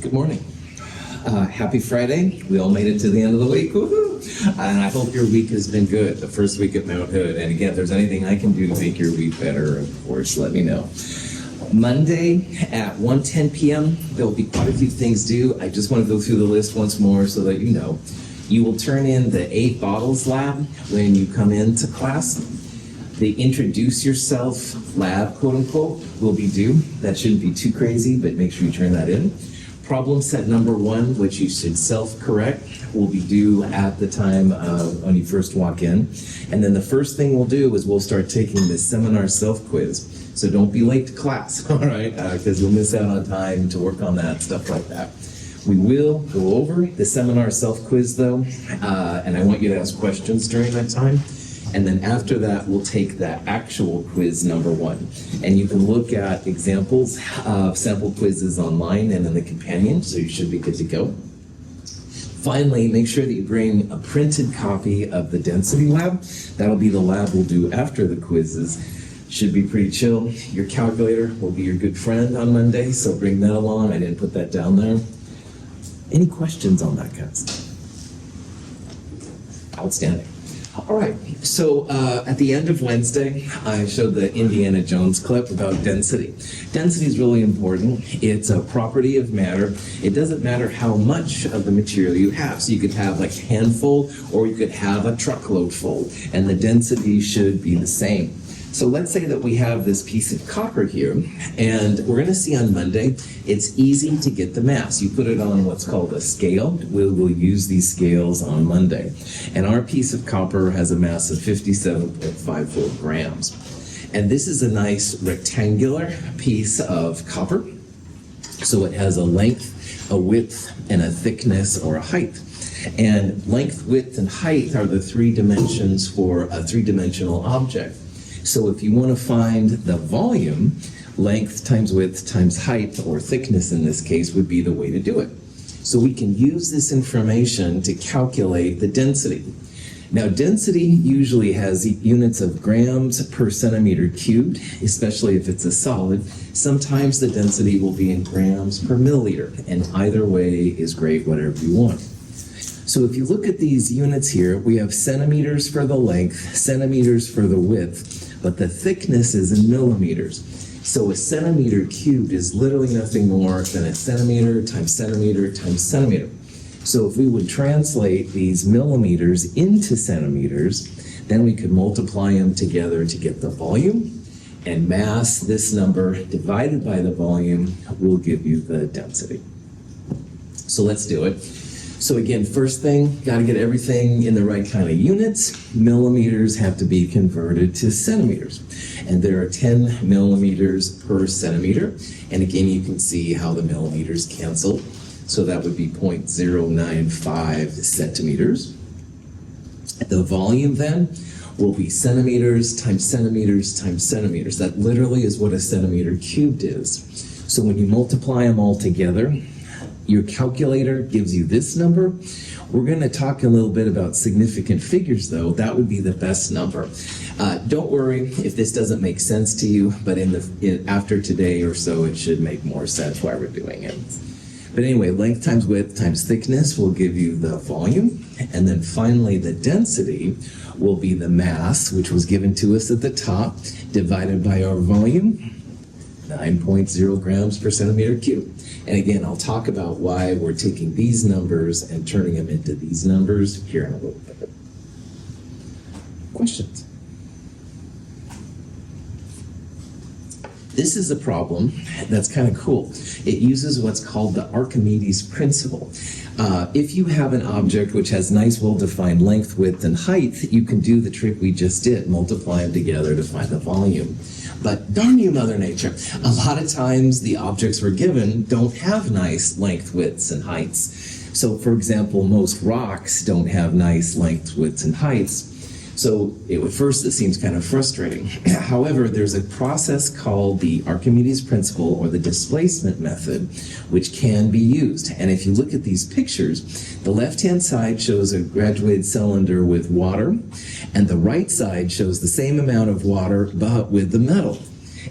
Good morning. Happy Friday. We all made it to the end of the week. Woohoo! And I hope your week has been good, the first week at Mount Hood. And again, if there's anything I can do to make your week better, of course, let me know. Monday at 1:10 p.m., there'll be quite a few things due. I just want to go through the list once more so that you know. You will turn in the 8 bottles lab when you come into class. The introduce yourself lab, quote unquote, will be due. That shouldn't be too crazy, but make sure you turn that in. Problem set number 1, which you should self-correct, will be due at the time when you first walk in. And then the first thing we'll do is we'll start taking this seminar self-quiz. So don't be late to class, all right? Because you'll miss out on time to work on that, stuff like that. We will go over the seminar self-quiz though, and I want you to ask questions during that time. And then after that, we'll take that actual quiz number 1. And you can look at examples of sample quizzes online and in the companion, so you should be good to go. Finally, make sure that you bring a printed copy of the density lab. That'll be the lab we'll do after the quizzes. Should be pretty chill. Your calculator will be your good friend on Monday, so bring that along. I didn't put that down there. Any questions on that, guys? Outstanding. All right, so at the end of Wednesday, I showed the Indiana Jones clip about density. Density is really important. It's a property of matter. It doesn't matter how much of the material you have. So you could have like a handful, or you could have a truckload full, and the density should be the same. So let's say that we have this piece of copper here, and we're going to see on Monday, it's easy to get the mass. You put it on what's called a scale. We'll use these scales on Monday. And our piece of copper has a mass of 57.54 grams. And this is a nice rectangular piece of copper. So it has a length, a width, and a thickness or a height. And length, width, and height are the 3 dimensions for a 3-dimensional object. So if you want to find the volume, length times width times height, or thickness in this case, would be the way to do it. So we can use this information to calculate the density. Now, density usually has units of grams per centimeter cubed, especially if it's a solid. Sometimes the density will be in grams per milliliter, and either way is great, whatever you want. So if you look at these units here, we have centimeters for the length, centimeters for the width, but the thickness is in millimeters. So a centimeter cubed is literally nothing more than a centimeter times centimeter times centimeter. So if we would translate these millimeters into centimeters, then we could multiply them together to get the volume, and mass, this number divided by the volume, will give you the density. So let's do it. So again, first thing, got to get everything in the right kind of units. Millimeters have to be converted to centimeters. And there are 10 millimeters per centimeter. And again, you can see how the millimeters cancel. So that would be 0.095 centimeters. The volume then will be centimeters times centimeters times centimeters. That literally is what a centimeter cubed is. So when you multiply them all together, your calculator gives you this number. We're going to talk a little bit about significant figures, though. That would be the best number. Don't worry if this doesn't make sense to you, but after today or so, it should make more sense why we're doing it. But anyway, length times width times thickness will give you the volume. And then finally, the density will be the mass, which was given to us at the top, divided by our volume, 9.0 grams per centimeter cubed. And again, I'll talk about why we're taking these numbers and turning them into these numbers here in a little bit. Questions? This is a problem that's kind of cool. It uses what's called the Archimedes principle. If you have an object which has nice, well-defined length, width, and height, you can do the trick we just did, multiply them together to find the volume. But darn you, Mother Nature, a lot of times the objects we're given don't have nice length, widths, and heights. So, for example, most rocks don't have nice length, widths, and heights. So at first it seems kind of frustrating. However, there's a process called the Archimedes principle, or the displacement method, which can be used. And if you look at these pictures, the left-hand side shows a graduated cylinder with water, and the right side shows the same amount of water but with the metal.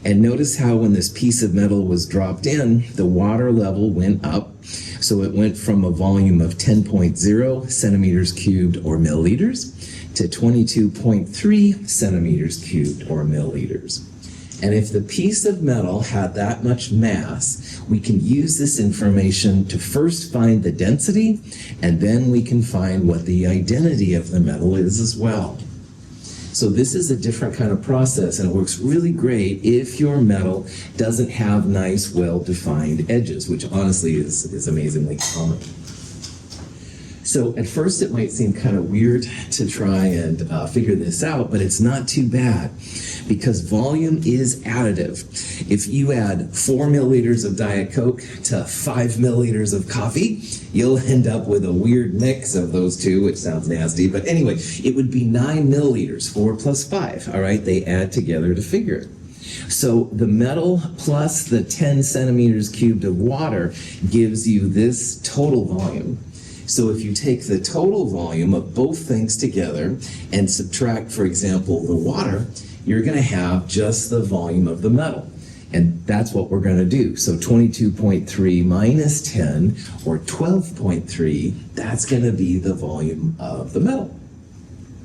And notice how when this piece of metal was dropped in, the water level went up. So it went from a volume of 10.0 centimeters cubed or milliliters to 22.3 centimeters cubed or milliliters. And if the piece of metal had that much mass, we can use this information to first find the density, and then we can find what the identity of the metal is as well. So this is a different kind of process, and it works really great if your metal doesn't have nice, well-defined edges, which honestly is amazingly common. So at first it might seem kind of weird to try and figure this out, but it's not too bad because volume is additive. If you add 4 milliliters of Diet Coke to 5 milliliters of coffee, you'll end up with a weird mix of those two, which sounds nasty. But anyway, it would be 9 milliliters, 4 plus 5, all right? They add together to figure it. So the metal plus the 10 centimeters cubed of water gives you this total volume. So if you take the total volume of both things together and subtract, for example, the water, you're going to have just the volume of the metal. And that's what we're going to do. So 22.3 minus 10, or 12.3, that's going to be the volume of the metal.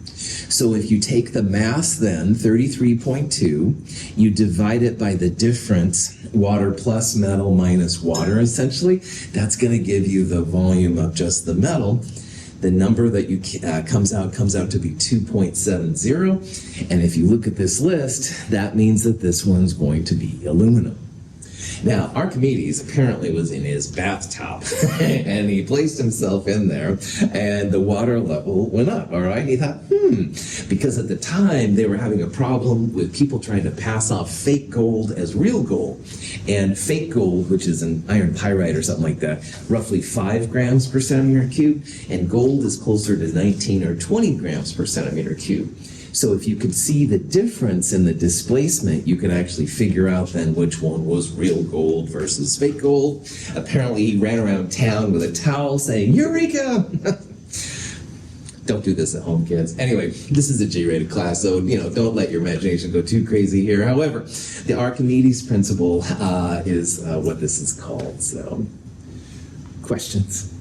So if you take the mass then, 33.2, you divide it by the difference, water plus metal minus water essentially, that's going to give you the volume of just the metal. The number that comes out to be 2.70. And if you look at this list, that means that this one's going to be aluminum. Now, Archimedes apparently was in his bathtub, and he placed himself in there, and the water level went up, all right? He thought, because at the time, they were having a problem with people trying to pass off fake gold as real gold. And fake gold, which is an iron pyrite or something like that, roughly 5 grams per centimeter cube, and gold is closer to 19 or 20 grams per centimeter cube. So if you could see the difference in the displacement, you could actually figure out then which one was real gold versus fake gold. Apparently he ran around town with a towel saying, "Eureka!" Don't do this at home, kids. Anyway, this is a G-rated class, so don't let your imagination go too crazy here. However, the Archimedes principle is what this is called. So, questions?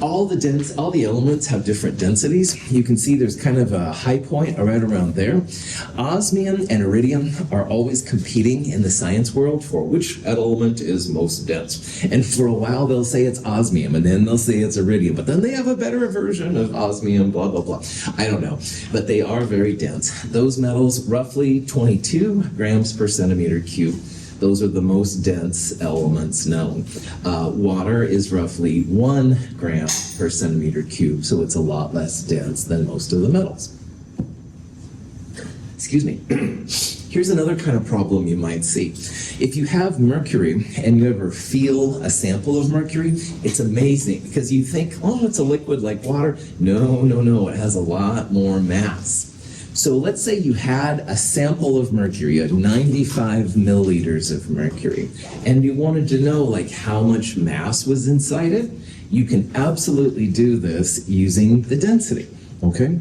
All the elements have different densities. You can see there's kind of a high point right around there. Osmium and iridium are always competing in the science world for which element is most dense. And for a while they'll say it's osmium, and then they'll say it's iridium, but then they have a better version of osmium, blah, blah, blah. I don't know, but they are very dense. Those metals, roughly 22 grams per centimeter cube. Those are the most dense elements known. Water is roughly 1 gram per centimeter cube, so it's a lot less dense than most of the metals. Excuse me. Here's another kind of problem you might see. If you have mercury and you ever feel a sample of mercury, it's amazing because you think, oh, it's a liquid like water. No, no, no, it has a lot more mass. So let's say you had a sample of mercury, 95 milliliters of mercury, and you wanted to know like how much mass was inside it. You can absolutely do this using the density, okay?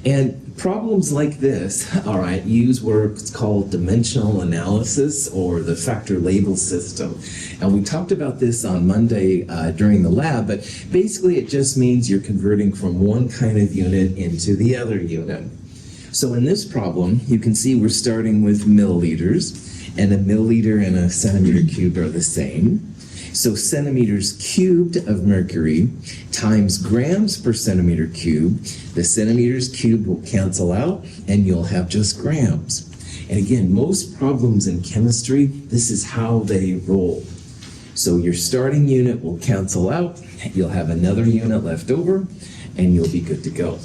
And problems like this, all right, use what's called dimensional analysis or the factor label system. And we talked about this on Monday during the lab, but basically it just means you're converting from one kind of unit into the other unit. So in this problem, you can see we're starting with milliliters, and a milliliter and a centimeter cubed are the same. So centimeters cubed of mercury times grams per centimeter cubed, the centimeters cubed will cancel out, and you'll have just grams. And again, most problems in chemistry, this is how they roll. So your starting unit will cancel out, you'll have another unit left over, and you'll be good to go.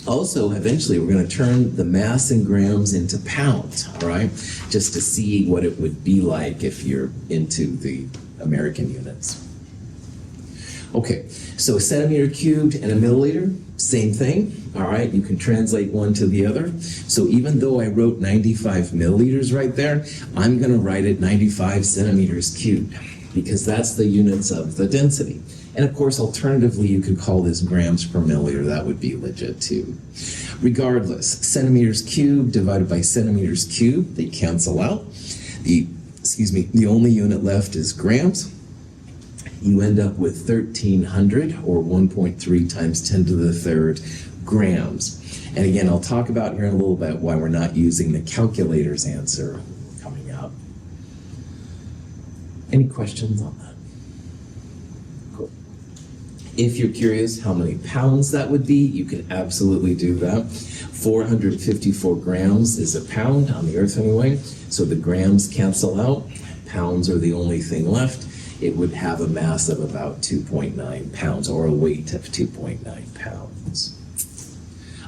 Also, eventually, we're going to turn the mass in grams into pounds, all right? Just to see what it would be like if you're into the American units. Okay, so a centimeter cubed and a milliliter, same thing, all right? You can translate one to the other. So even though I wrote 95 milliliters right there, I'm going to write it 95 centimeters cubed because that's the units of the density. And of course, alternatively, you could call this grams per milliliter. That would be legit too. Regardless, centimeters cubed divided by centimeters cubed, they cancel out. The only unit left is grams. You end up with 1,300 or 1.3 times 10 to the third grams. And again, I'll talk about here in a little bit why we're not using the calculator's answer coming up. Any questions on that? Cool. If you're curious how many pounds that would be, you can absolutely do that. 454 grams is a pound on the Earth anyway, so the grams cancel out. Pounds are the only thing left. It would have a mass of about 2.9 pounds, or a weight of 2.9 pounds.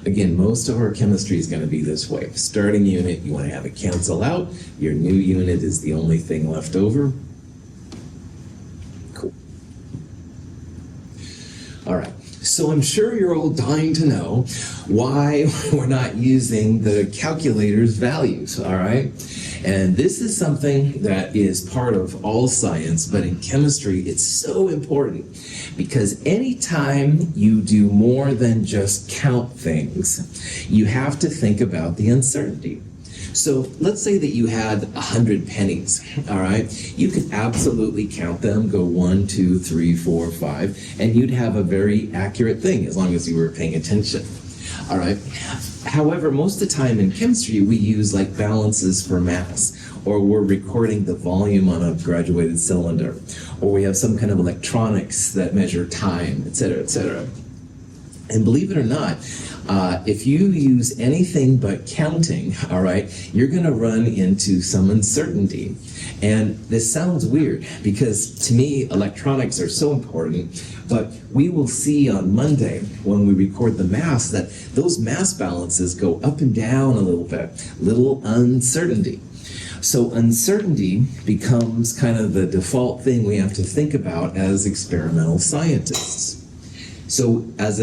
Again, most of our chemistry is going to be this way. Starting unit, you want to have it cancel out. Your new unit is the only thing left over. Cool. All right. So I'm sure you're all dying to know why we're not using the calculator's values, all right? And this is something that is part of all science, but in chemistry, it's so important because anytime you do more than just count things, you have to think about the uncertainty. So let's say that you had 100 pennies, all right? You could absolutely count them, go 1, 2, 3, 4, 5, and you'd have a very accurate thing as long as you were paying attention, all right? However, most of the time in chemistry, we use like balances for mass, or we're recording the volume on a graduated cylinder, or we have some kind of electronics that measure time, et cetera, et cetera. And believe it or not, if you use anything but counting, all right, you're going to run into some uncertainty. And this sounds weird because to me, electronics are so important, but we will see on Monday when we record the mass that those mass balances go up and down a little bit, little uncertainty. So uncertainty becomes kind of the default thing we have to think about as experimental scientists. So as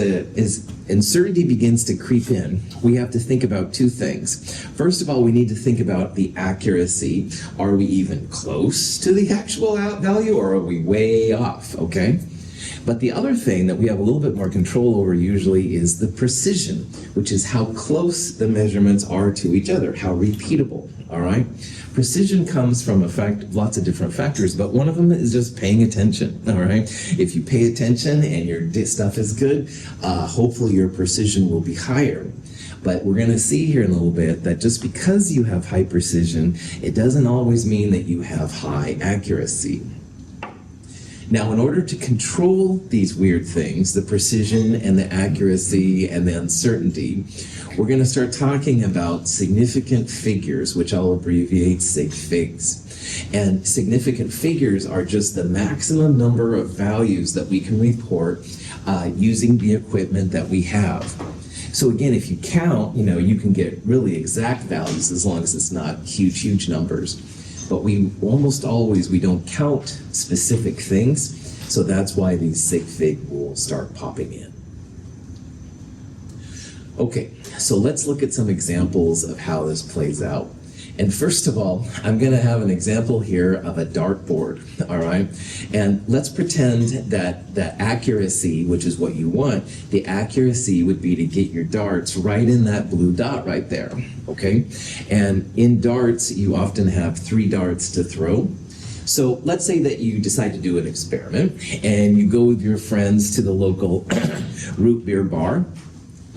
uncertainty begins to creep in, we have to think about two things. First of all, we need to think about the accuracy. Are we even close to the actual value, or are we way off, okay? But the other thing that we have a little bit more control over usually is the precision, which is how close the measurements are to each other, how repeatable, all right? Precision comes from lots of different factors, but one of them is just paying attention, all right? If you pay attention and your stuff is good, hopefully your precision will be higher. But we're going to see here in a little bit that just because you have high precision, it doesn't always mean that you have high accuracy. Now, in order to control these weird things, the precision and the accuracy and the uncertainty, we're going to start talking about significant figures, which I'll abbreviate sig figs. And significant figures are just the maximum number of values that we can report using the equipment that we have. So again, if you count, you can get really exact values as long as it's not huge numbers. But we don't count specific things, so that's why these sig fig rules start popping in. Okay, so let's look at some examples of how this plays out. And first of all, I'm going to have an example here of a dartboard, all right? And let's pretend that the accuracy, which is what you want, the accuracy would be to get your darts right in that blue dot right there, okay? And in darts, you often have 3 darts to throw. So let's say that you decide to do an experiment and you go with your friends to the local root beer bar.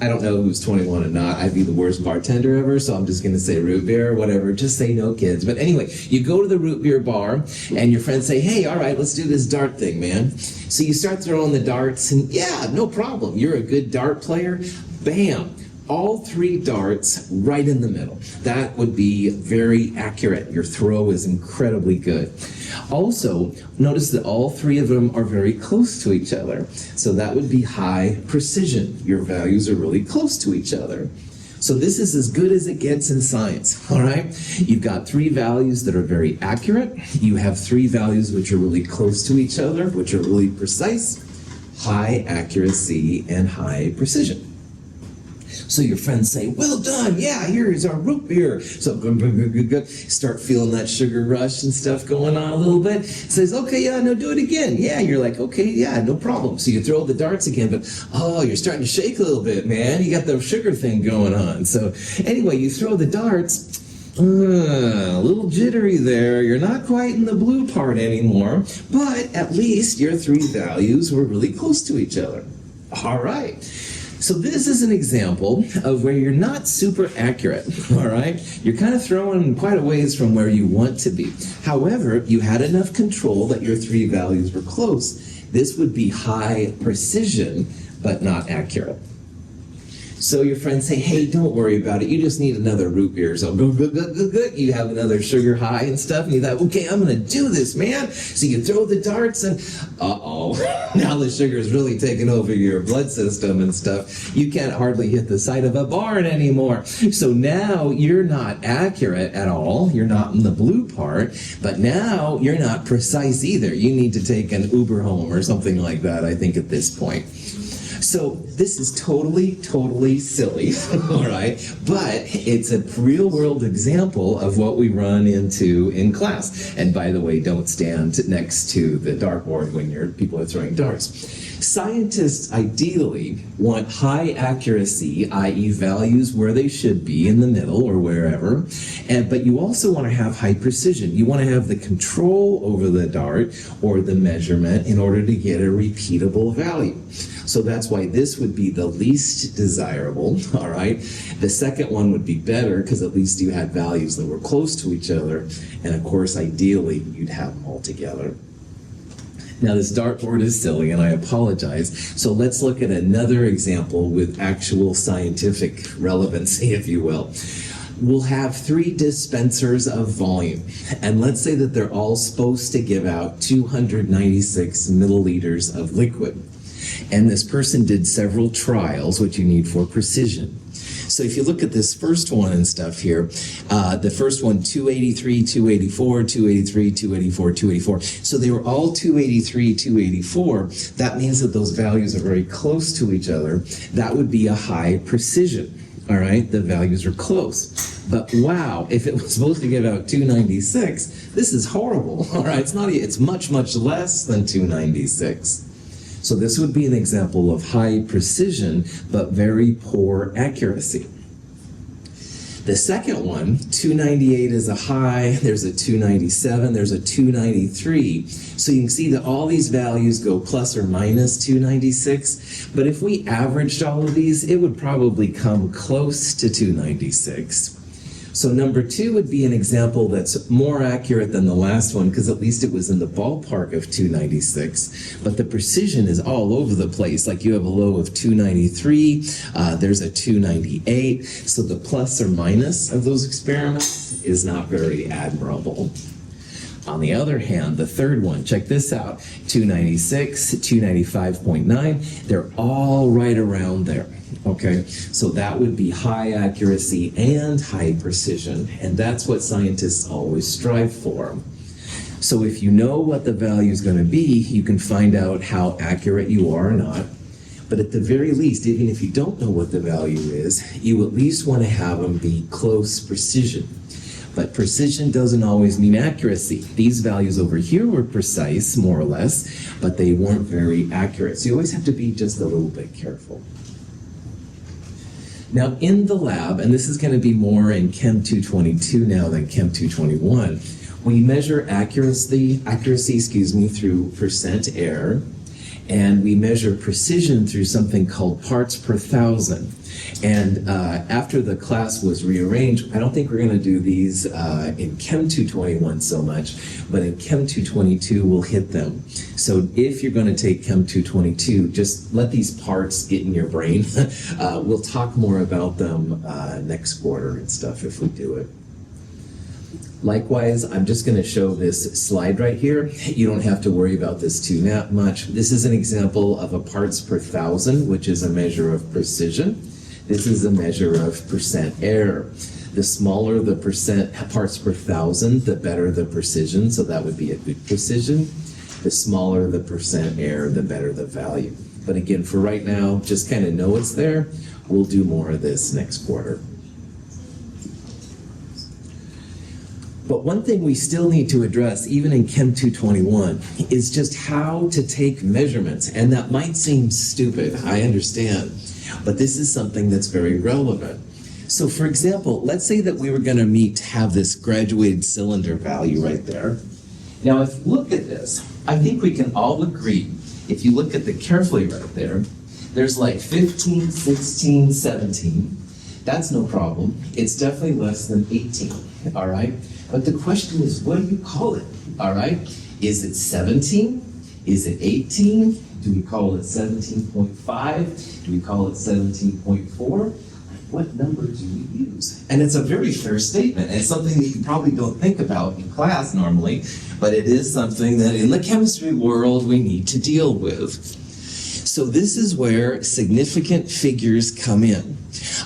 I don't know who's 21 and not. I'd be the worst bartender ever, so I'm just going to say root beer, whatever. Just say no kids. But anyway, you go to the root beer bar, and your friends say, hey, all right, let's do this dart thing, man. So you start throwing the darts, and yeah, no problem. You're a good dart player. Bam. All 3 darts right in the middle. That would be very accurate. Your throw is incredibly good. Also, notice that all 3 of them are very close to each other. So that would be high precision. Your values are really close to each other. So this is as good as it gets in science, all right? You've got 3 values that are very accurate. You have 3 values which are really close to each other, which are really precise, high accuracy, and high precision. So your friends say, well done, yeah, here's our root beer. So start feeling that sugar rush and stuff going on a little bit. Says, okay, yeah, no, do it again. Yeah, you're like, okay, yeah, no problem. So you throw the darts again, but oh, you're starting to shake a little bit, man. You got the sugar thing going on. So anyway, you throw the darts. A little jittery there. You're not quite in the blue part anymore, but at least your three values were really close to each other. All right. So this is an example of where you're not super accurate, all right? You're kind of throwing quite a ways from where you want to be. However, you had enough control that your three values were close. This would be high precision, but not accurate. So your friends say, hey, don't worry about it. You just need another root beer. So go. You have another sugar high and stuff. And you thought, okay, I'm going to do this, man. So you throw the darts and, now the sugar is really taking over your blood system and stuff. You can't hardly hit the side of a barn anymore. So now you're not accurate at all. You're not in the blue part. But now you're not precise either. You need to take an Uber home or something like that, I think, at this point. So this is totally silly, all right? But it's a real-world example of what we run into in class. And by the way, don't stand next to the dartboard when people are throwing darts. Scientists ideally want high accuracy, i.e. values where they should be in the middle or wherever, but you also want to have high precision. You want to have the control over the dart or the measurement in order to get a repeatable value. So that's why this would be the least desirable, all right? The second one would be better because at least you had values that were close to each other, and of course, ideally, you'd have them all together. Now, this dartboard is silly, and I apologize. So let's look at another example with actual scientific relevancy, if you will. We'll have 3 dispensers of volume, and let's say that they're all supposed to give out 296 milliliters of liquid. And this person did several trials, which you need for precision. So if you look at this first one and stuff here, the first one, 283, 284, 283, 284, 284. So they were all 283, 284. That means that those values are very close to each other. That would be a high precision. All right, the values are close. But wow, if it was supposed to give out 296, this is horrible. All right, it's much less than 296. So this would be an example of high precision, but very poor accuracy. The second one, 298 is a high, there's a 297, there's a 293. So you can see that all these values go plus or minus 296, but if we averaged all of these, it would probably come close to 296. So number 2 would be an example that's more accurate than the last one because at least it was in the ballpark of 296, but the precision is all over the place. Like you have a low of 293, there's a 298, so the plus or minus of those experiments is not very admirable. On the other hand, the third one, check this out, 296, 295.9, they're all right around there. Okay, so that would be high accuracy and high precision, and that's what scientists always strive for. So if you know what the value is going to be, you can find out how accurate you are or not. But at the very least, even if you don't know what the value is, you at least want to have them be close precision. But precision doesn't always mean accuracy. These values over here were precise, more or less, but they weren't very accurate. So you always have to be just a little bit careful. Now in the lab, and this is going to be more in Chem 222 now than Chem 221, we measure accuracy, through percent error, and we measure precision through something called parts per thousand. And after the class was rearranged, I don't think we're going to do these in Chem 221 so much, but in Chem 222 we'll hit them. So if you're going to take Chem 222, just let these parts get in your brain. We'll talk more about them next quarter and stuff if we do it. Likewise, I'm just going to show this slide right here. You don't have to worry about this too much. This is an example of a parts per thousand, which is a measure of precision. This is a measure of percent error. The smaller the percent parts per thousand, the better the precision, so that would be a good precision. The smaller the percent error, the better the value. But again, for right now, just kind of know it's there. We'll do more of this next quarter. But one thing we still need to address, even in Chem 221, is just how to take measurements. And that might seem stupid, I understand, but this is something that's very relevant. So for example, let's say that we were going to have this graduated cylinder value right there. Now, if you look at this, I think we can all agree, if you look at it carefully right there, there's like 15, 16, 17. That's no problem. It's definitely less than 18, all right? But the question is, what do you call it, all right? Is it 17? Is it 18? Do we call it 17.5? Do we call it 17.4? What number do we use? And it's a very fair statement. It's something that you probably don't think about in class normally, but it is something that in the chemistry world we need to deal with. So this is where significant figures come in.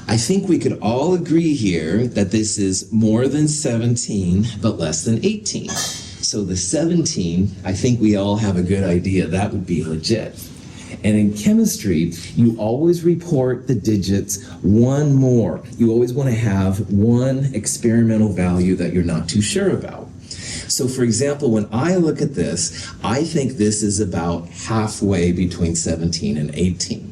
I think we could all agree here that this is more than 17, but less than 18. So the 17, I think we all have a good idea that would be legit. And in chemistry, you always report the digits one more. You always want to have one experimental value that you're not too sure about. So for example, when I look at this, I think this is about halfway between 17 and 18.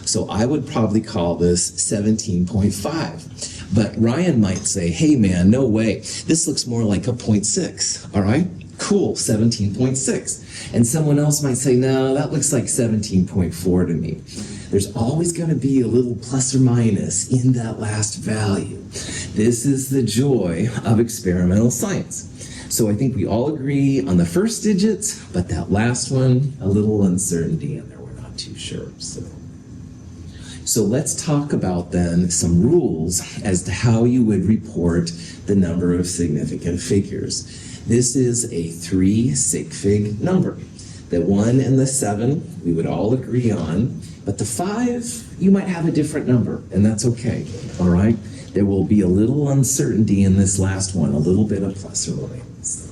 So I would probably call this 17.5. But Ryan might say, hey man, no way. This looks more like a 0.6, all right? Cool, 17.6. And someone else might say, no, that looks like 17.4 to me. There's always going to be a little plus or minus in that last value. This is the joy of experimental science. So I think we all agree on the first digits, but that last one, a little uncertainty in there. We're not too sure. So let's talk about then some rules as to how you would report the number of significant figures. This is a 3 sig fig number. The 1 and the 7 we would all agree on, but the 5 you might have a different number, and that's okay, all right? There will be a little uncertainty in this last one, a little bit of plus or minus.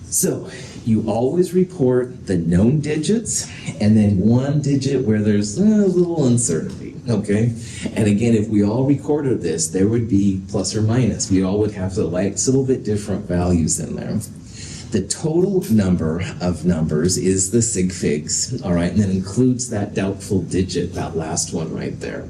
So you always report the known digits and then one digit where there's a little uncertainty, okay? And again, if we all recorded this, there would be plus or minus. We all would have the little bit different values in there. The total number of numbers is the sig figs, all right? And that includes that doubtful digit, that last one right there.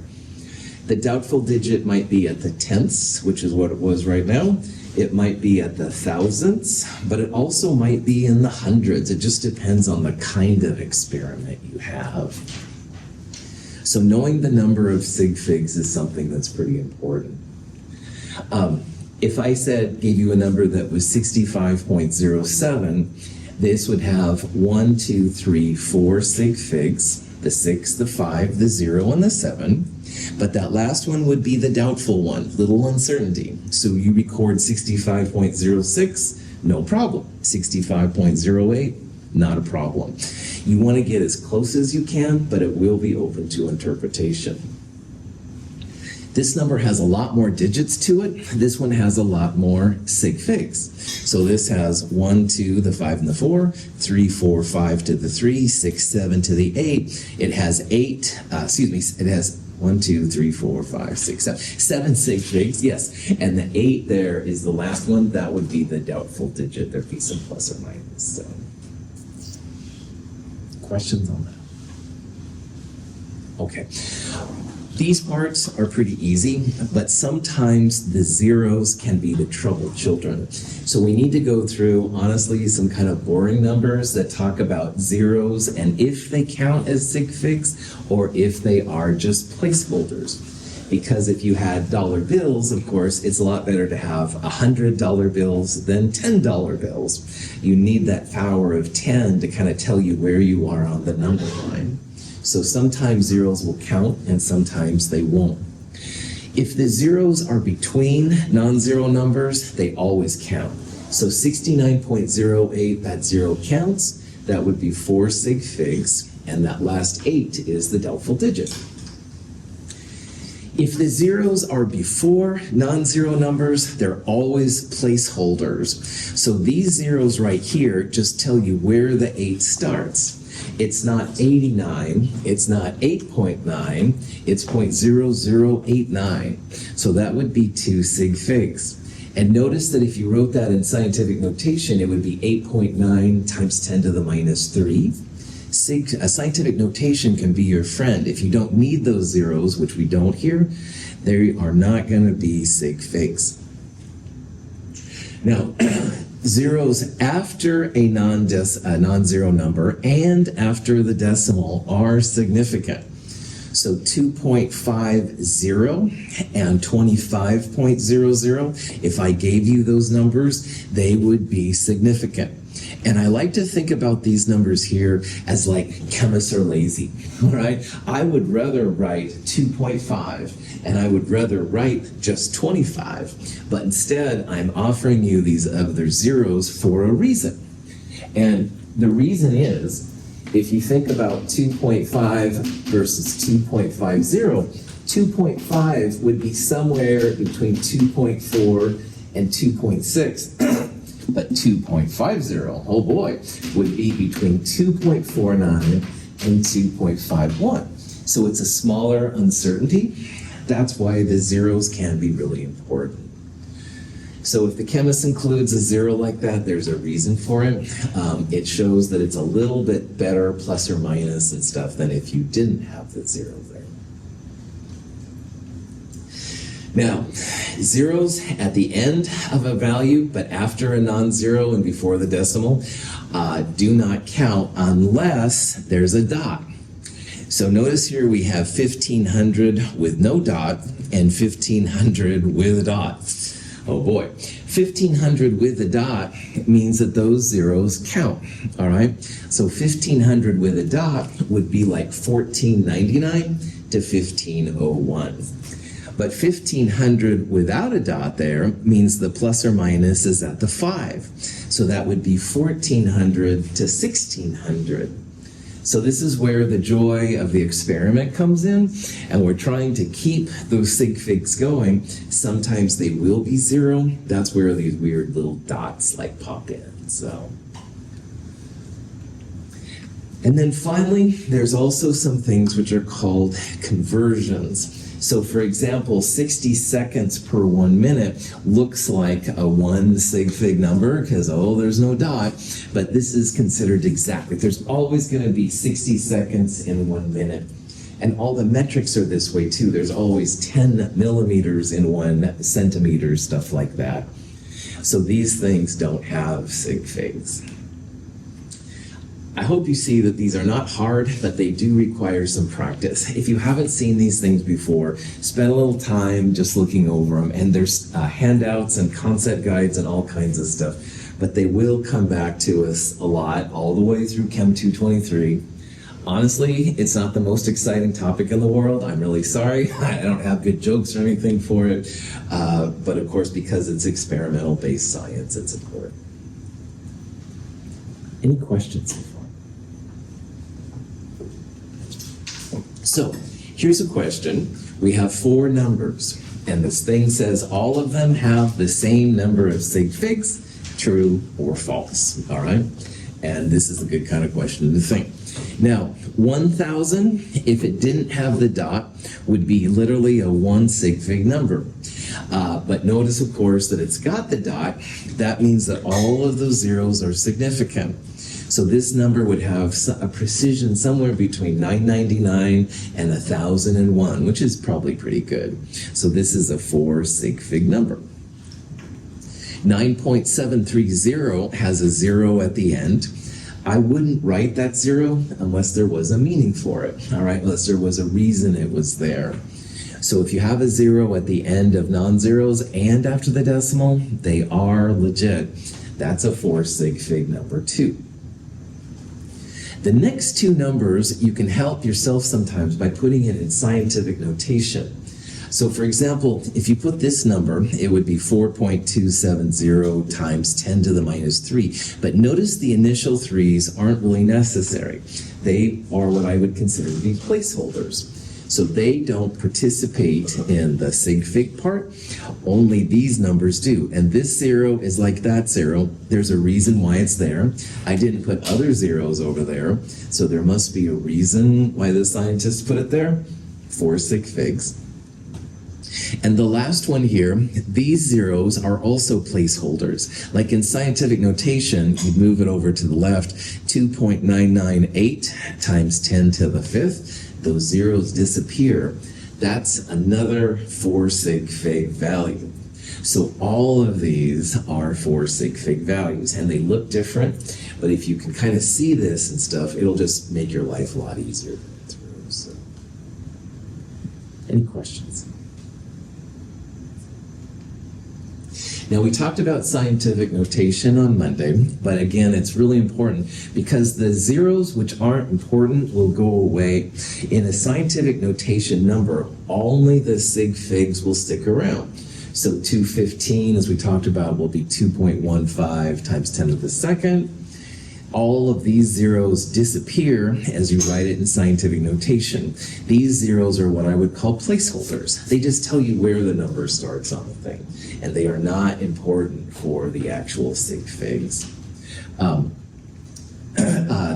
The doubtful digit might be at the tenths, which is what it was right now. It might be at the thousandths, but it also might be in the hundreds. It just depends on the kind of experiment you have. So knowing the number of sig figs is something that's pretty important. If I gave you a number that was 65.07, this would have 1, 2, 3, 4 sig figs, the 6, the 5, the 0, and the 7. But that last one would be the doubtful one, little uncertainty. So you record 65.06, no problem. 65.08, not a problem. You want to get as close as you can, but it will be open to interpretation. This number has a lot more digits to it. This one has a lot more sig figs. So this has 1, 2, the 5 and the 4, 3, 4, 5 to the 3, 6, 7 to the 8. It has it has 1, 2, 3, 4, 5, 6, 7 sig figs, yes. And the 8 there is the last one. That would be the doubtful digit. There'd be some plus or minus. So. Questions on that? Okay. These parts are pretty easy, but sometimes the zeros can be the troubled children. So we need to go through, honestly, some kind of boring numbers that talk about zeros and if they count as sig figs or if they are just placeholders. Because if you had dollar bills, of course, it's a lot better to have $100 bills than $10 bills. You need that power of 10 to kind of tell you where you are on the number line. So sometimes zeros will count and sometimes they won't. If the zeros are between non-zero numbers, they always count. So 69.08, that 0 counts. That would be 4 sig figs, and that last 8 is the doubtful digit. If the zeros are before non-zero numbers, they're always placeholders. So these zeros right here just tell you where the 8 starts. It's not 89, it's not 8.9, it's 0.0089. So that would be 2 sig figs. And notice that if you wrote that in scientific notation, it would be 8.9 times 10 to the minus 3. A scientific notation can be your friend. If you don't need those zeros, which we don't here, they are not going to be sig figs. Now, zeros after a non-zero number and after the decimal are significant. So 2.50 and 25.00, if I gave you those numbers, they would be significant. And I like to think about these numbers here as like chemists are lazy, all right? I would rather write 2.5 and I would rather write just 25, but instead I'm offering you these other zeros for a reason. And the reason is, if you think about 2.5 versus 2.50, 2.5 would be somewhere between 2.4 and 2.6. But 2.50, oh boy, would be between 2.49 and 2.51. So it's a smaller uncertainty. That's why the zeros can be really important. So if the chemist includes a zero like that, there's a reason for it. It shows that it's a little bit better, plus or minus and stuff, than if you didn't have the zero there. Now, zeros at the end of a value, but after a non-zero and before the decimal, do not count unless there's a dot. So notice here we have 1500 with no dot and 1500 with a dot. Oh boy, 1500 with a dot means that those zeros count, all right? So 1500 with a dot would be like 1499 to 1501. But 1500 without a dot there means the plus or minus is at the 5. So that would be 1400 to 1600. So this is where the joy of the experiment comes in, and we're trying to keep those sig figs going. Sometimes they will be zero. That's where these weird little dots like pop in, so. And then finally, there's also some things which are called conversions. So for example, 60 seconds per 1 minute looks like a 1 sig fig number because, oh, there's no dot, but this is considered exactly. There's always going to be 60 seconds in 1 minute. And all the metrics are this way too. There's always 10 millimeters in 1 centimeter, stuff like that. So these things don't have sig figs. I hope you see that these are not hard, but they do require some practice. If you haven't seen these things before, spend a little time just looking over them. And there's handouts and concept guides and all kinds of stuff. But they will come back to us a lot, all the way through Chem 223. Honestly, it's not the most exciting topic in the world. I'm really sorry. I don't have good jokes or anything for it. But of course, because it's experimental-based science, it's important. Any questions so far? So, here's a question. We have 4 numbers, and this thing says all of them have the same number of sig figs, true or false, all right? And this is a good kind of question to think. Now, 1000, if it didn't have the dot, would be literally a 1 sig fig number. But notice, of course, that it's got the dot. That means that all of those zeros are significant. So this number would have a precision somewhere between 999 and 1001, which is probably pretty good. So this is a 4 sig fig number. 9.730 has a 0 at the end. I wouldn't write that 0 unless there was a meaning for it, all right? Unless there was a reason it was there. So if you have a 0 at the end of non-zeros and after the decimal, they are legit. That's a 4 sig fig number too. The next 2 numbers, you can help yourself sometimes by putting it in scientific notation. So for example, if you put this number, it would be 4.270 times 10 to the minus 3. But notice the initial 3s aren't really necessary. They are what I would consider to be placeholders. So they don't participate in the sig fig part, only these numbers do. And this 0 is like that 0. There's a reason why it's there. I didn't put other zeros over there, so there must be a reason why the scientists put it there. 4 sig figs. And the last one here, these zeros are also placeholders. Like in scientific notation, you move it over to the left, 2.998 times 10 to the 5th. Those zeros disappear. That's another 4 sig fig value. So all of these are 4 sig fig values, and they look different, but if you can kind of see this and stuff, it'll just make your life a lot easier to get through. So, any questions? Now, we talked about scientific notation on Monday, but again, it's really important because the zeros which aren't important will go away. In a scientific notation number, only the sig figs will stick around. So 215, as we talked about, will be 2.15 times 10 to the second. All of these zeros disappear as you write it in scientific notation. These zeros are what I would call placeholders. They just tell you where the number starts on the thing, and they are not important for the actual sig figs.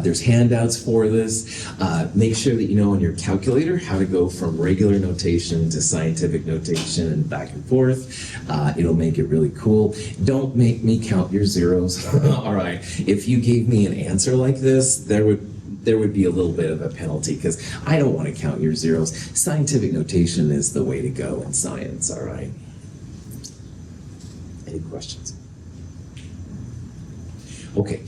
There's handouts for this. Make sure that you know on your calculator how to go from regular notation to scientific notation and back and forth. It'll make it really cool. Don't make me count your zeros. All right. If you gave me an answer like this, there would be a little bit of a penalty because I don't want to count your zeros. Scientific notation is the way to go in science. All right. Any questions? Okay.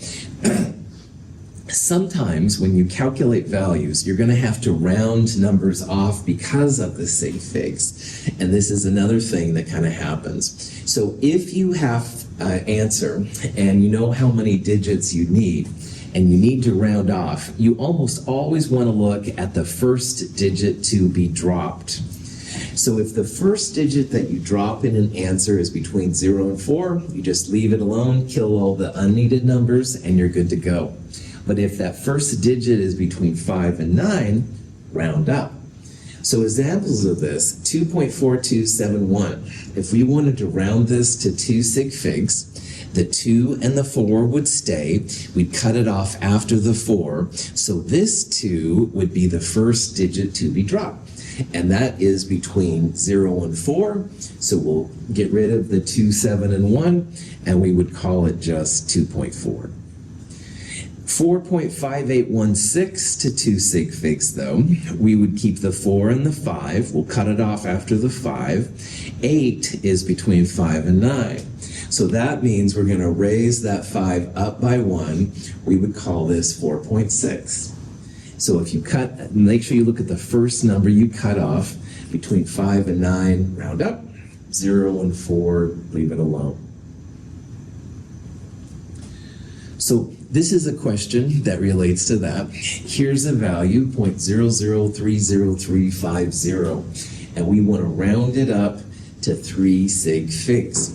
Sometimes when you calculate values, you're going to have to round numbers off because of the sig figs. And this is another thing that kind of happens. So if you have an answer and you know how many digits you need, and you need to round off, you almost always want to look at the first digit to be dropped. So if the first digit that you drop in an answer is between 0 and 4, you just leave it alone, kill all the unneeded numbers, and you're good to go. But if that first digit is between 5 and 9, round up. So examples of this, 2.4271. If we wanted to round this to 2 sig figs, the 2 and the 4 would stay. We'd cut it off after the 4. So this 2 would be the first digit to be dropped. And that is between 0 and 4. So we'll get rid of the 2, 7, and 1, and we would call it just 2.4. 4.5816 to 2 sig figs, though, we would keep the 4 and the 5. We'll cut it off after the 5. 8 is between 5 and 9. So that means we're going to raise that 5 up by 1. We would call this 4.6. So if you cut, make sure you look at the first number you cut off. Between 5 and 9, round up. 0 and 4, leave it alone. So this is a question that relates to that. Here's a value, 0.0030350, and we want to round it up to 3 sig figs.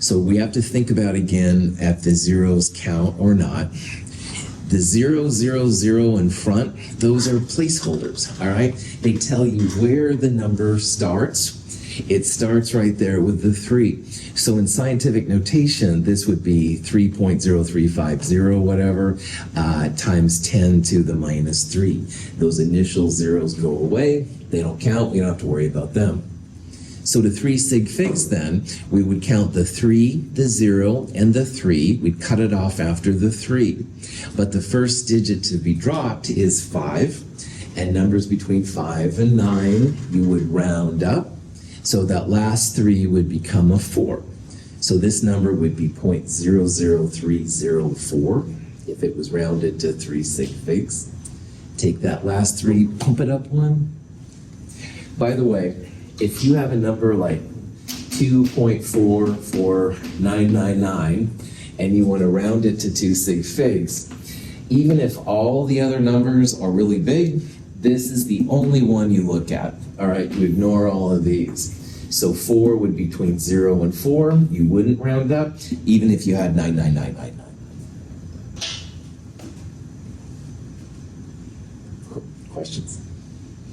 So we have to think about again if the zeros count or not. The 0, 0, 0 in front, those are placeholders, all right? They tell you where the number starts. It starts right there with the 3. So in scientific notation, this would be 3.0350, whatever, times 10 to the minus 3. Those initial zeros go away. They don't count. We don't have to worry about them. So to 3 sig figs then, we would count the 3, the 0, and the 3. We'd cut it off after the 3. But the first digit to be dropped is 5. And numbers between 5 and 9, you would round up. So that last 3 would become a 4. So this number would be 0.00304 if it was rounded to 3 sig figs. Take that last 3, pump it up 1. By the way, if you have a number like 2.44999 and you want to round it to 2 sig figs, even if all the other numbers are really big, this is the only one you look at. All right, you ignore all of these. So 4 would be between 0 and 4. You wouldn't round up, even if you had 99999. Questions?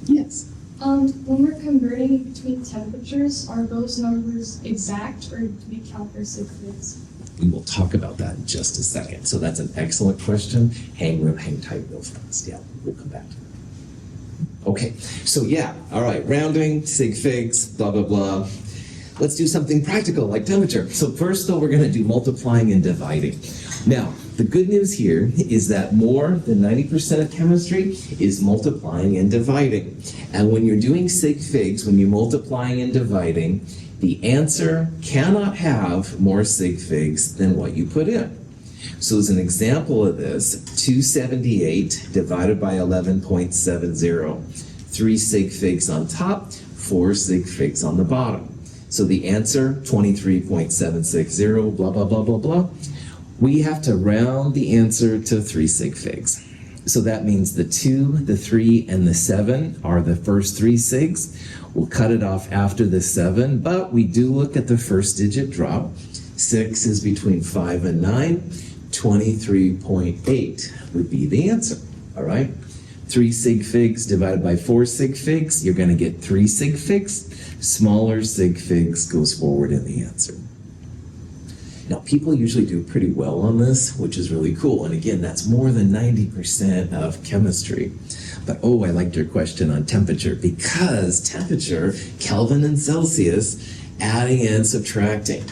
Yes. When we're converting between temperatures, are those numbers exact or do we count for sig figs? We will talk about that in just a second. So that's an excellent question. Hang tight real fast. Yeah, we'll come back to that. Okay, so yeah, all right, rounding, sig figs, blah, blah, blah. Let's do something practical like temperature. So first though, we're gonna do multiplying and dividing. Now, the good news here is that more than 90% of chemistry is multiplying and dividing. And when you're doing sig figs, when you're multiplying and dividing, the answer cannot have more sig figs than what you put in. So as an example of this, 278 divided by 11.70. 3 sig figs on top, 4 sig figs on the bottom. So the answer, 23.760, blah, blah, blah, blah, blah. We have to round the answer to 3 sig figs. So that means the 2, the 3, and the 7 are the first 3 sigs. We'll cut it off after the 7, but we do look at the first digit drop. 6 is between 5 and 9. 23.8 would be the answer, all right? 3 sig figs divided by 4 sig figs, you're gonna get 3 sig figs. Smaller sig figs goes forward in the answer. Now, people usually do pretty well on this, which is really cool. And again, that's more than 90% of chemistry. But oh, I liked your question on temperature, because temperature, Kelvin and Celsius, adding and subtracting.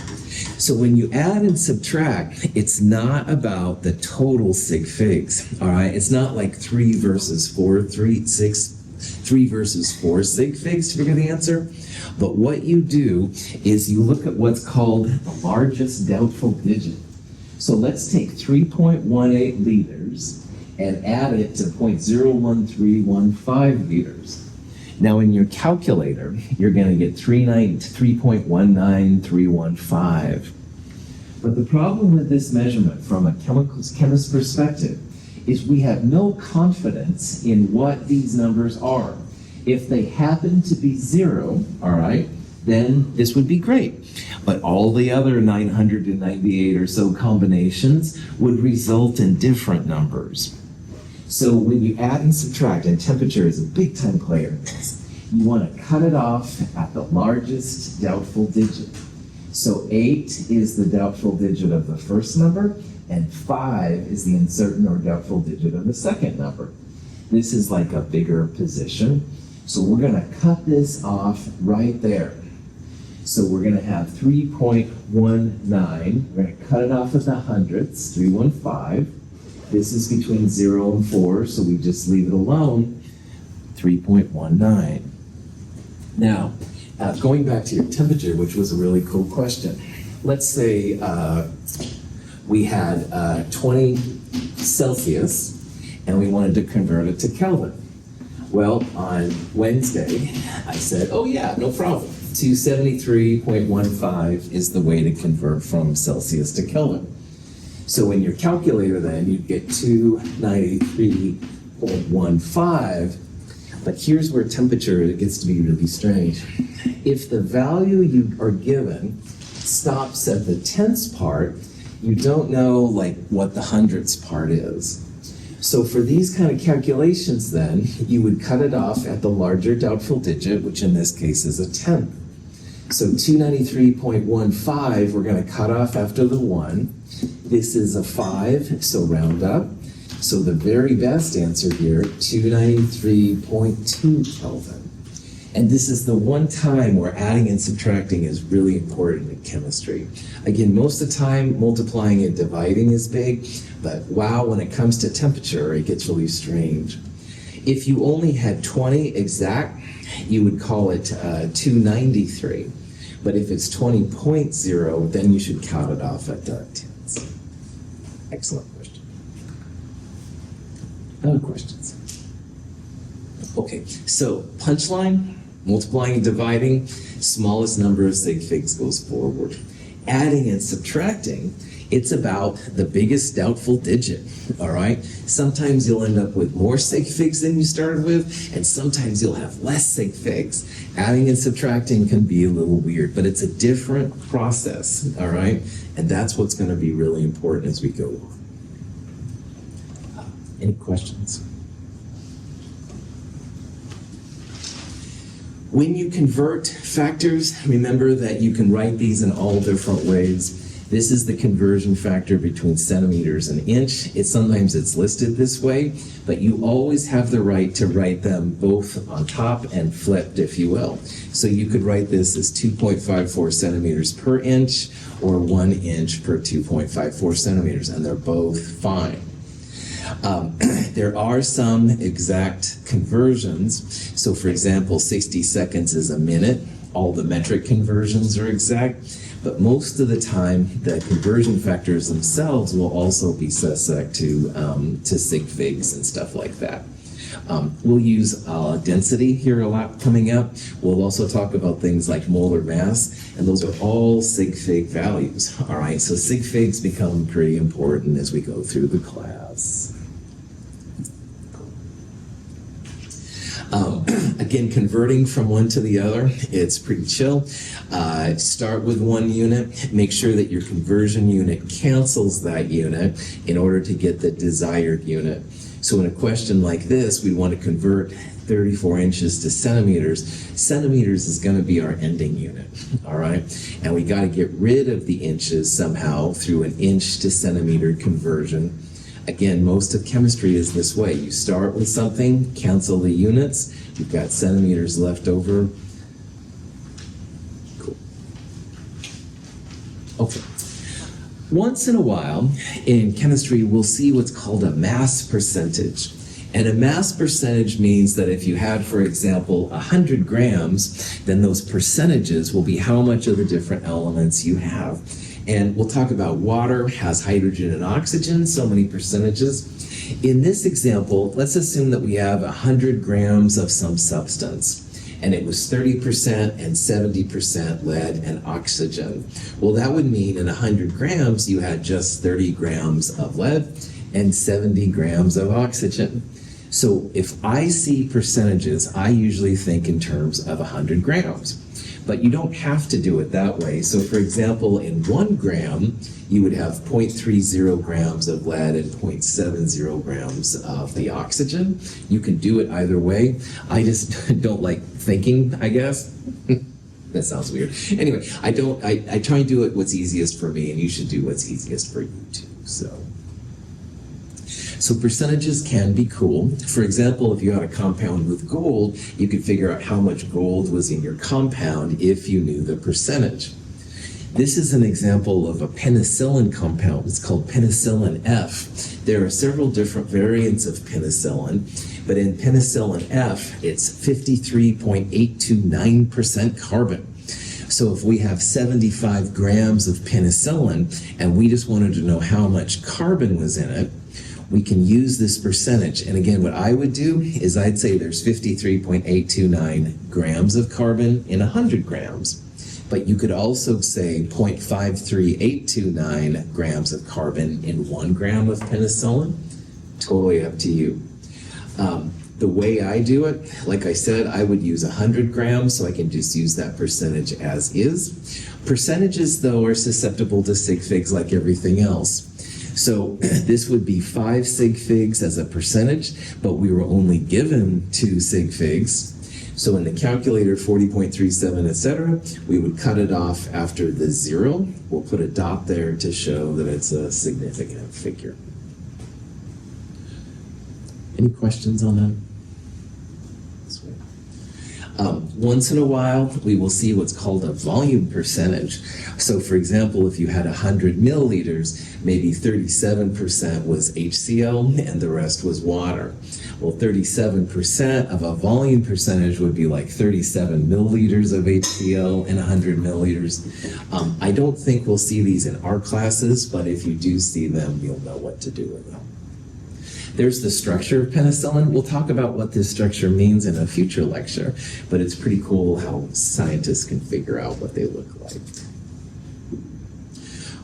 So when you add and subtract, it's not about the total sig figs, all right? It's not like 3 versus 4, 3 versus 4 sig figs to figure the answer. But what you do is you look at what's called the largest doubtful digit. So let's take 3.18 liters and add it to 0.01315 liters. Now in your calculator, you're going to get 3.19315. But the problem with this measurement from a chemist's perspective is we have no confidence in what these numbers are. If they happen to be 0, all right, then this would be great. But all the other 998 or so combinations would result in different numbers. So when you add and subtract, and temperature is a big time player in this, you want to cut it off at the largest doubtful digit. So 8 is the doubtful digit of the first number, and 5 is the uncertain or doubtful digit of the second number. This is like a bigger position. So we're going to cut this off right there. So we're going to have 3.19. We're going to cut it off at the hundredths, 315. This is between 0 and 4, so we just leave it alone, 3.19. Now, going back to your temperature, which was a really cool question. Let's say we had 20 Celsius, and we wanted to convert it to Kelvin. Well, on Wednesday, I said, oh yeah, no problem. 273.15 is the way to convert from Celsius to Kelvin. So in your calculator then, you'd get 293.15, but here's where temperature gets to be really strange. If the value you are given stops at the tenths part, you don't know like what the hundredths part is. So for these kind of calculations then, you would cut it off at the larger doubtful digit, which in this case is a tenth. So 293.15, we're going to cut off after the 1. This is a 5, so round up. So the very best answer here, 293.2 Kelvin. And this is the one time where adding and subtracting is really important in chemistry. Again, most of the time, multiplying and dividing is big, but wow, when it comes to temperature, it gets really strange. If you only had 20 exact, you would call it 293. But if it's 20.0, then you should count it off at the tenths. Excellent question. Other questions? Okay, so punchline, multiplying and dividing, smallest number of sig figs goes forward. Adding and subtracting, it's about the biggest doubtful digit, all right? Sometimes you'll end up with more sig figs than you started with, and sometimes you'll have less sig figs. Adding and subtracting can be a little weird, but it's a different process, all right? And that's what's going to be really important as we go on. Any questions? When you convert factors, remember that you can write these in all different ways. This is the conversion factor between centimeters and inch. Sometimes it's listed this way, but you always have the right to write them both on top and flipped, if you will. So you could write this as 2.54 centimeters per inch or 1 inch per 2.54 centimeters, and they're both fine. There are some exact conversions. So for example, 60 seconds is a minute. All the metric conversions are exact. But most of the time, the conversion factors themselves will also be suspect to sig figs and stuff like that. We'll use density here a lot coming up. We'll also talk about things like molar mass, and those are all sig fig values. All right, so sig figs become pretty important as we go through the class. Again, converting from one to the other, it's pretty chill. Start with one unit. Make sure that your conversion unit cancels that unit in order to get the desired unit. So in a question like this, we want to convert 34 inches to centimeters. Centimeters is going to be our ending unit, all right? And we got to get rid of the inches somehow through an inch to centimeter conversion. Again, most of chemistry is this way. You start with something, cancel the units, you've got centimeters left over. Cool. Okay. Once in a while, in chemistry, we'll see what's called a mass percentage. And a mass percentage means that if you had, for example, 100 grams, then those percentages will be how much of the different elements you have. And we'll talk about water has hydrogen and oxygen, so many percentages. In this example, let's assume that we have 100 grams of some substance, and it was 30% and 70% lead and oxygen. Well, that would mean in 100 grams, you had just 30 grams of lead and 70 grams of oxygen. So if I see percentages, I usually think in terms of 100 grams. But you don't have to do it that way. So for example, in 1 gram, you would have 0.30 grams of lead and 0.70 grams of the oxygen. You can do it either way. I just don't like thinking, I guess. That sounds weird. Anyway, I try and do it what's easiest for me, and you should do what's easiest for you too. So percentages can be cool. For example, if you had a compound with gold, you could figure out how much gold was in your compound if you knew the percentage. This is an example of a penicillin compound. It's called penicillin F. There are several different variants of penicillin, but in penicillin F, it's 53.829% carbon. So if we have 75 grams of penicillin and we just wanted to know how much carbon was in it, we can use this percentage. And again, what I would do is I'd say there's 53.829 grams of carbon in 100 grams. But you could also say 0.53829 grams of carbon in 1 gram of penicillin. Totally up to you. The way I do it, like I said, I would use 100 grams, so I can just use that percentage as is. Percentages, though, are susceptible to sig figs like everything else. So this would be 5 sig figs as a percentage, but we were only given 2 sig figs. So in the calculator, 40.37, etc., we would cut it off after the 0. We'll put a dot there to show that it's a significant figure. Any questions on that? Sweet. Once in a while, we will see what's called a volume percentage. So for example, if you had 100 milliliters, maybe 37% was HCl and the rest was water. Well, 37% of a volume percentage would be like 37 milliliters of HCl and 100 milliliters. I don't think we'll see these in our classes, but if you do see them, you'll know what to do with them. There's the structure of penicillin. We'll talk about what this structure means in a future lecture, but it's pretty cool how scientists can figure out what they look like.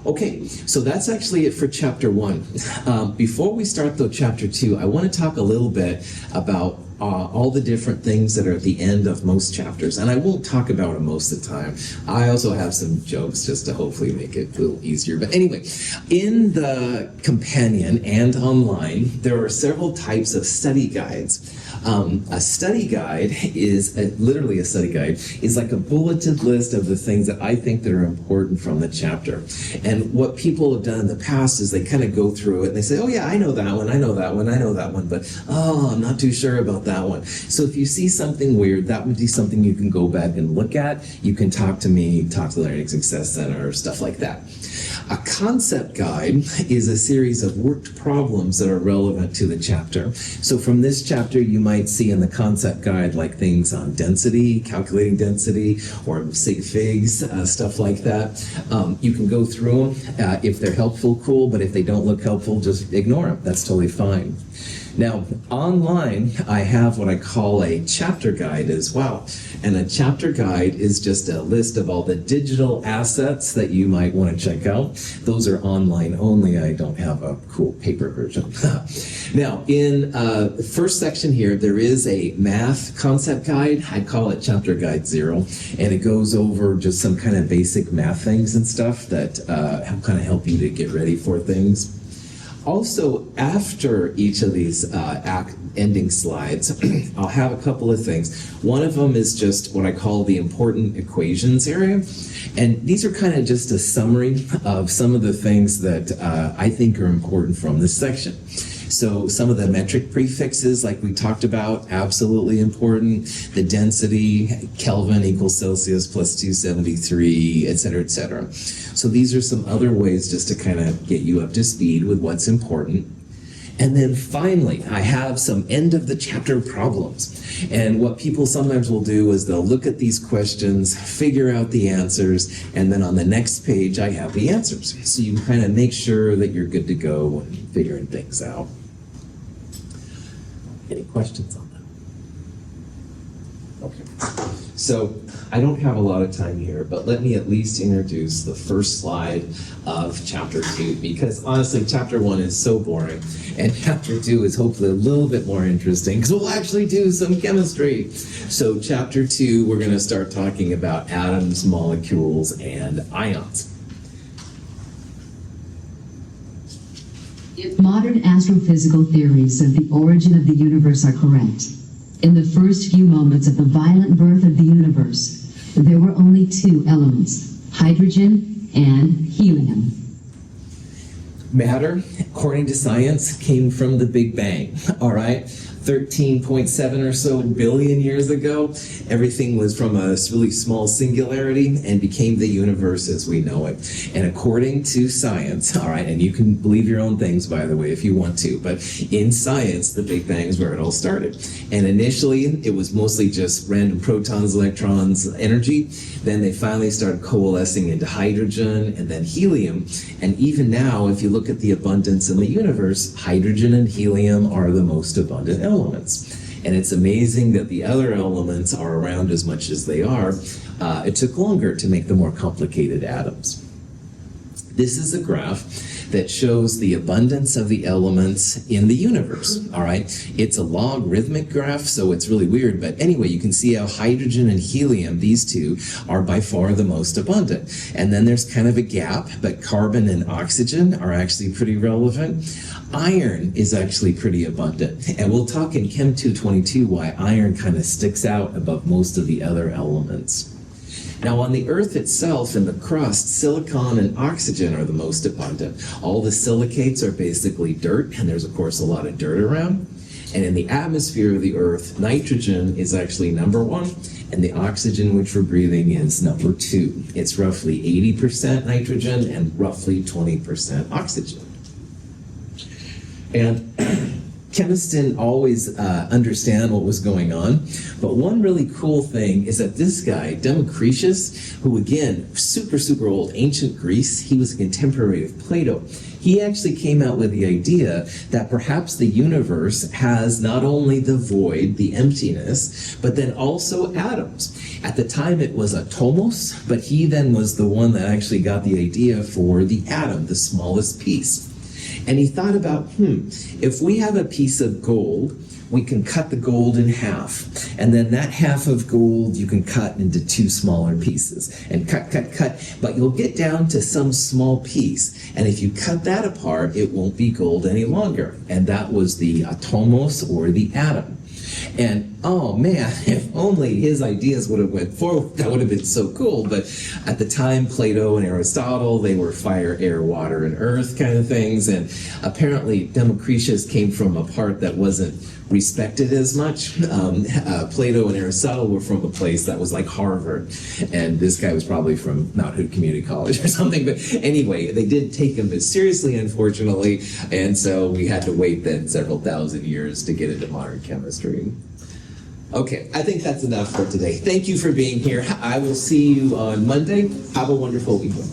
Okay, so that's actually it for chapter 1. Before we start though chapter 2, I want to talk a little bit about all the different things that are at the end of most chapters, and I won't talk about them most of the time. I also have some jokes just to hopefully make it a little easier. But anyway, in the companion and online, there are several types of study guides. A study guide is literally a study guide is like a bulleted list of the things that I think that are important from the chapter. And what people have done in the past is they kind of go through it and they say, oh yeah, I know that one, I know that one, I know that one, but I'm not too sure about that one. So if you see something weird, that would be something you can go back and look at. You can talk to me, talk to the Learning Success Center, stuff like that. A concept guide is a series of worked problems that are relevant to the chapter. So from this chapter, you might see in the concept guide like things on density, calculating density, or sig figs, stuff like that. You can go through them. If they're helpful, cool, but if they don't look helpful, just ignore them. That's totally fine. Now, online, I have what I call a chapter guide as well. And a chapter guide is just a list of all the digital assets that you might want to check out. Those are online only. I don't have a cool paper version. Now, in the first section here, there is a math concept guide. I call it Chapter Guide 0. And it goes over just some kind of basic math things and stuff that kind of help you to get ready for things. Also, after each of these ending slides, I'll have a couple of things. One of them is just what I call the important equations area. And these are kind of just a summary of some of the things that I think are important from this section. So some of the metric prefixes, like we talked about, absolutely important. The density, Kelvin equals Celsius plus 273, et cetera, et cetera. So these are some other ways just to kind of get you up to speed with what's important. And then finally, I have some end of the chapter problems. And what people sometimes will do is they'll look at these questions, figure out the answers, and then on the next page, I have the answers. So you kind of make sure that you're good to go when figuring things out. Any questions on that? Okay. So I don't have a lot of time here, but let me at least introduce the first slide of Chapter 2, because honestly, Chapter 1 is so boring, and Chapter 2 is hopefully a little bit more interesting, because we'll actually do some chemistry. So Chapter 2, we're going to start talking about atoms, molecules, and ions. If modern astrophysical theories of the origin of the universe are correct, in the first few moments of the violent birth of the universe, there were only two elements, hydrogen and helium. Matter, according to science, came from the Big Bang, all right? 13.7 or so billion years ago, everything was from a really small singularity and became the universe as we know it. And according to science, all right, and you can believe your own things, by the way, if you want to, but in science, the Big Bang is where it all started. And initially, it was mostly just random protons, electrons, energy. Then they finally started coalescing into hydrogen and then helium. And even now, if you look at the abundance in the universe, hydrogen and helium are the most abundant elements. And it's amazing that the other elements are around as much as they are. It took longer to make the more complicated atoms. This is a graph that shows the abundance of the elements in the universe, all right? It's a logarithmic graph, so it's really weird, but anyway, you can see how hydrogen and helium, these two, are by far the most abundant. And then there's kind of a gap, but carbon and oxygen are actually pretty relevant. Iron is actually pretty abundant, and we'll talk in Chem 222 why iron kind of sticks out above most of the other elements. Now, on the Earth itself, in the crust, silicon and oxygen are the most abundant. All the silicates are basically dirt, and there's, of course, a lot of dirt around. And in the atmosphere of the Earth, nitrogen is actually number one, and the oxygen which we're breathing is number two. It's roughly 80% nitrogen and roughly 20% oxygen. And chemists didn't always understand what was going on, but one really cool thing is that this guy, Democritus, who again, super old, ancient Greece, he was a contemporary of Plato. He actually came out with the idea that perhaps the universe has not only the void, the emptiness, but then also atoms. At the time it was atomos, but he then was the one that actually got the idea for the atom, the smallest piece. And he thought about, if we have a piece of gold, we can cut the gold in half. And then that half of gold you can cut into two smaller pieces. And cut. But you'll get down to some small piece. And if you cut that apart, it won't be gold any longer. And that was the atomos, or the atom. And oh man, if only his ideas would have went forward, that would have been so cool. But at the time, Plato and Aristotle, they were fire, air, water, and earth kind of things. And apparently Democritus came from a part that wasn't respected as much. Plato and Aristotle were from a place that was like Harvard, and this guy was probably from Mount Hood Community College or something. But anyway, they did take him as seriously, unfortunately, and so we had to wait then several thousand years to get into modern chemistry. Okay, I think that's enough for today. Thank you for being here. I will see you on Monday. Have a wonderful weekend.